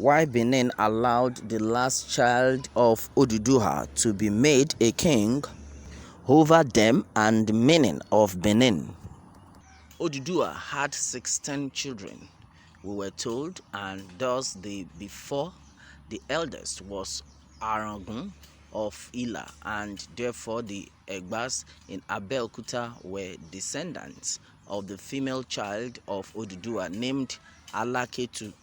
why Benin allowed the last child of Oduduwa to be made a king over them, and the meaning of Benin. Oduduwa had 16 children, we were told, and thus before the eldest was Arangun of Ila, and therefore the Egbas in Abeokuta were descendants of the female child of Oduduwa named Alaketu.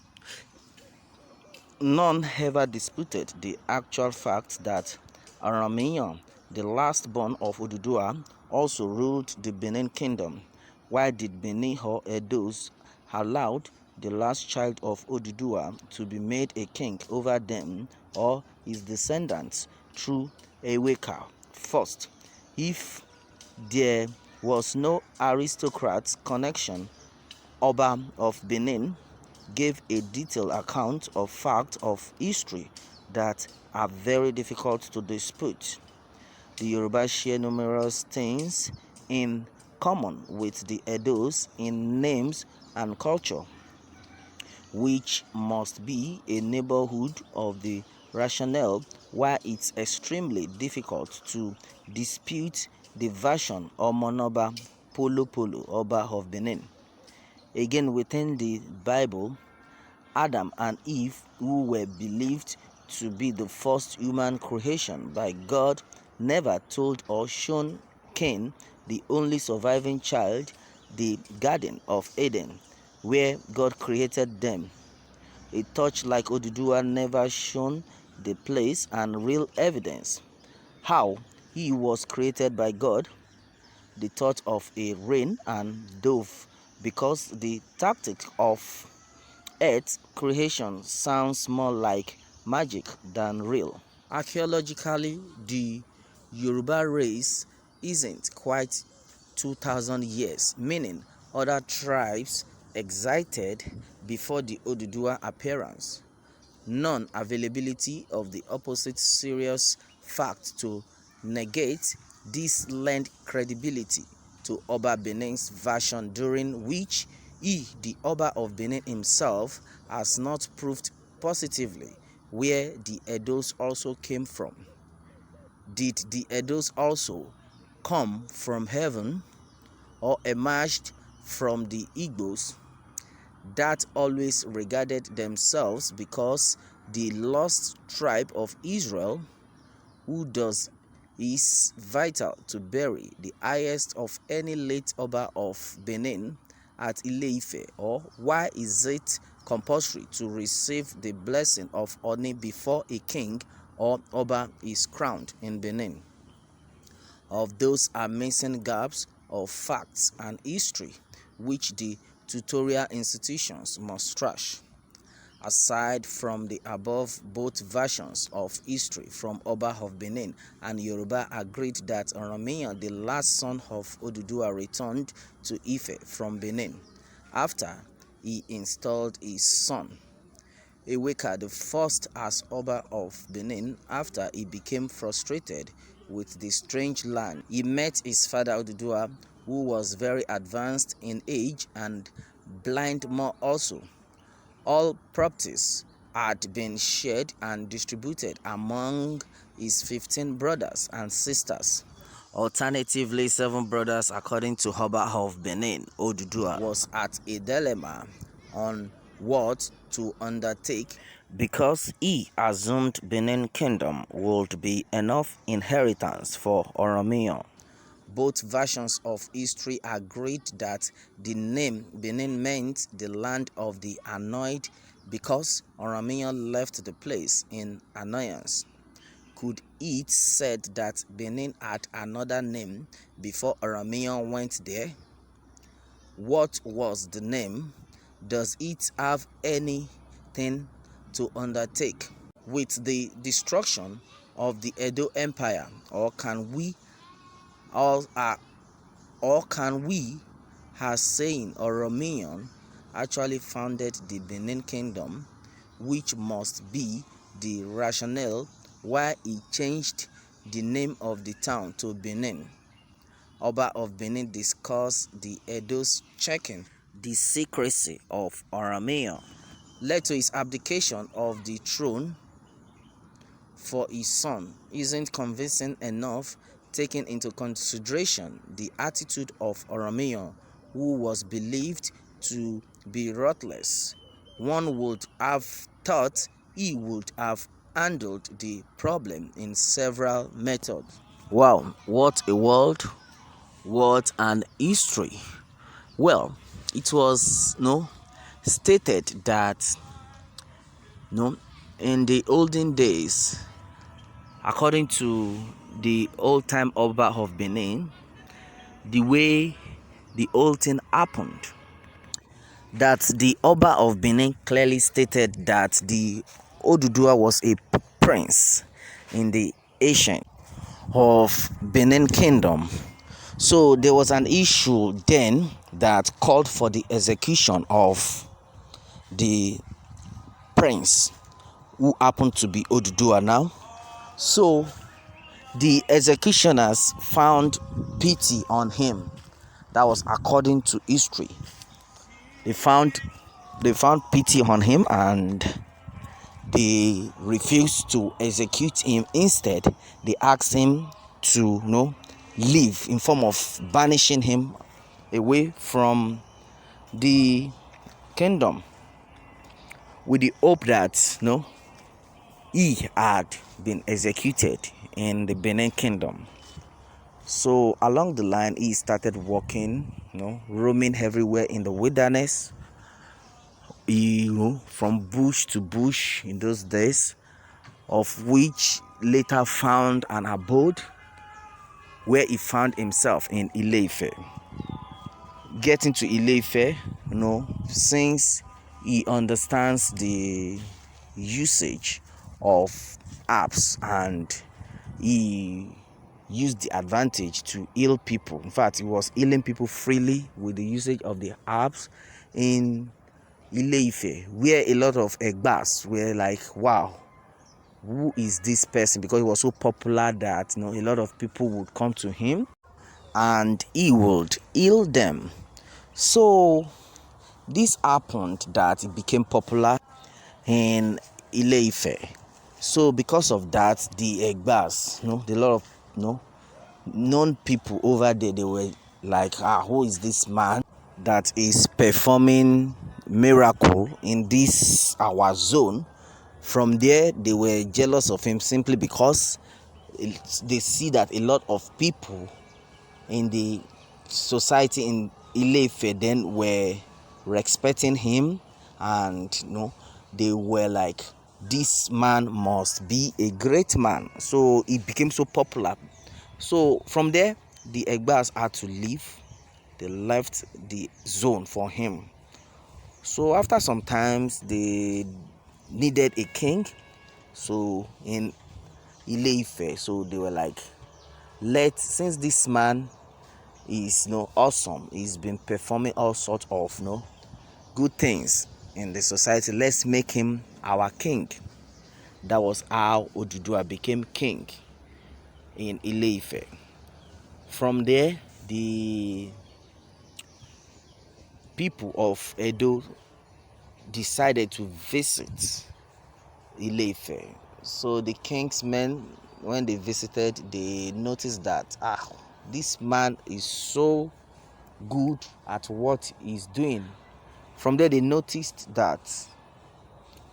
None ever disputed the actual fact that Aramiyan, the last born of Oduduwa, also ruled the Benin kingdom. Why did Benin or Edos allowed the last child of Oduduwa to be made a king over them or his descendants through a weka? First, if there was no aristocrat connection, Oba of Benin gave a detailed account of facts of history that are very difficult to dispute. The Yoruba share numerous things in common with the Edos in names and culture, which must be a neighborhood of the rationale, why it's extremely difficult to dispute the version of Monoba Polo Polo, Oba of Benin. Again, within the Bible, Adam and Eve, who were believed to be the first human creation by God, never told or shown Cain, the only surviving child, the Garden of Eden, where God created them. A touch like Oduduwa never shown the place and real evidence how he was created by God, the thought of a rain and dove, because the tactic of Earth creation sounds more like magic than real. Archaeologically, the Yoruba race isn't quite 2,000 years, meaning other tribes existed before the Oduduwa appearance. Non-availability of the opposite serious fact to negate this lend credibility to Oba Benin's version, during which he, the Oba of Benin himself, has not proved positively where the Edos also came from. Did the Edos also come from heaven or emerged from the Igbos that always regarded themselves because the lost tribe of Israel, who does is vital to bury the highest of any late Oba of Benin at Ile-Ife? Or why is it compulsory to receive the blessing of Oni before a king or Oba is crowned in Benin? Of those are missing gaps of facts and history which the tutorial institutions must trash. Aside from the above, both versions of history from Oba of Benin and Yoruba agreed that Oromia, the last son of Oduduwa, returned to Ife from Benin after he installed his son Eweka the first as Oba of Benin after he became frustrated with the strange land. He met his father Oduduwa, who was very advanced in age and blind more also. All properties had been shared and distributed among his 15 brothers and sisters. Alternatively, 7 brothers, according to Oba of Benin, Oduduwa was at a dilemma on what to undertake, because he assumed Benin kingdom would be enough inheritance for Oromia. Both versions of history agreed that the name Benin meant the land of the annoyed, because Oromia left the place in annoyance. Could it said that Benin had another name before Oromia went there? What was the name? Does it have anything to undertake with the destruction of the Edo Empire, or can we as saying Oromiyan actually founded the Benin kingdom, which must be the rationale why he changed the name of the town to Benin? Oba of Benin discussed the Edos checking the secrecy of Oromia. led to his abdication of the throne for his son isn't convincing enough, taking into consideration the attitude of Oromiyan, who was believed to be ruthless. One would have thought he would have handled the problem in several methods. Wow, what a world, what an history. Well, it was stated that in the olden days, according to the old-time Oba of Benin, the way the whole thing happened, that the Oba of Benin clearly stated that the Oduduwa was a prince in the ancient of Benin Kingdom. So there was an issue then that called for the execution of the prince who happened to be Oduduwa now. So the executioners found pity on him. That was according to history. They found pity on him and they refused to execute him. Instead, they asked him to leave in form of banishing him away from the kingdom, with the hope that he had been executed in the Benin Kingdom. So along the line, he started walking, roaming everywhere in the wilderness, from bush to bush in those days, of which later found an abode where he found himself in Ile-Ife. Getting to Ile-Ife, since he understands the usage of herbs and he used the advantage to heal people. In fact, he was healing people freely with the usage of the herbs in Ile-Ife, where a lot of Egbas were like, wow, who is this person? Because he was so popular that a lot of people would come to him and he would heal them. So this happened that it became popular in Ile-Ife. So because of that, the Egbas, the lot of known people over there, they were like, who is this man that is performing miracle in this our zone? From there, they were jealous of him simply because they see that a lot of people in the society in Ile-Ife then were respecting him, and they were like, this man must be a great man. So he became so popular. So from there, the Egbas had to leave. They left the zone for him. So after some times, they needed a king. So in Ile-Ife, so they were like, since this man is awesome, he's been performing all sorts of good things in the society, let's make him our king. That was how Oduduwa became king in Ile-Ife. From there, the people of Edo decided to visit Ile-Ife. So the king's men, when they visited, they noticed that this man is so good at what he's doing. From there, they noticed that,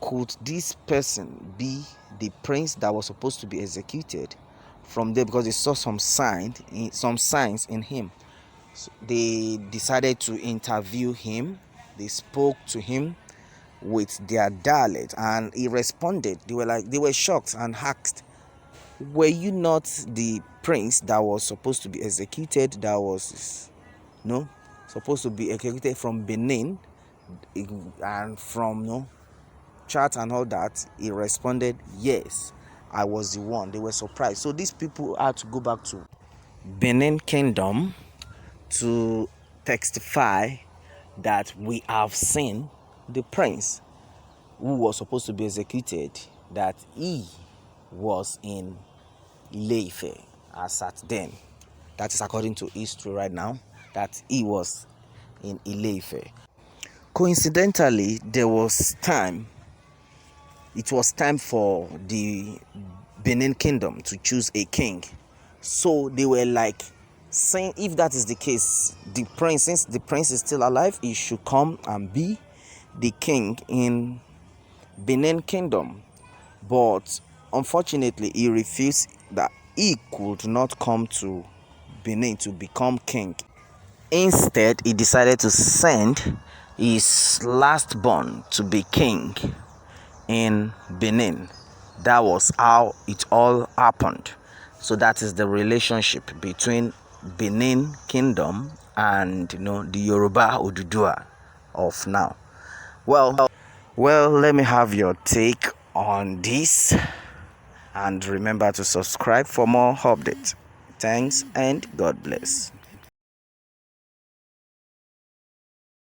could this person be the prince that was supposed to be executed? From there, because they saw some signs in him, so they decided to interview him. They spoke to him with their dialect and he responded. They were shocked and asked, were you not the prince that was supposed to be executed, that was supposed to be executed from Benin and from chat and all that? He responded, yes, I was the one. They were surprised. So these people had to go back to Benin Kingdom to testify that we have seen the prince who was supposed to be executed, that he was in Ile-Ife as at then. That is according to history right now, that he was in Ile-Ife. Coincidentally, it was time for the Benin kingdom to choose a king. So they were like saying, if that is the case, the prince, since the prince is still alive, he should come and be the king in Benin kingdom. But unfortunately, he refused that he could not come to Benin to become king. Instead, he decided to send his last born to be king in Benin. That was how it all happened. So that is the relationship between Benin kingdom and the Yoruba Oduduwa of now. Well, let me have your take on this, and remember to subscribe for more updates. Thanks and God bless.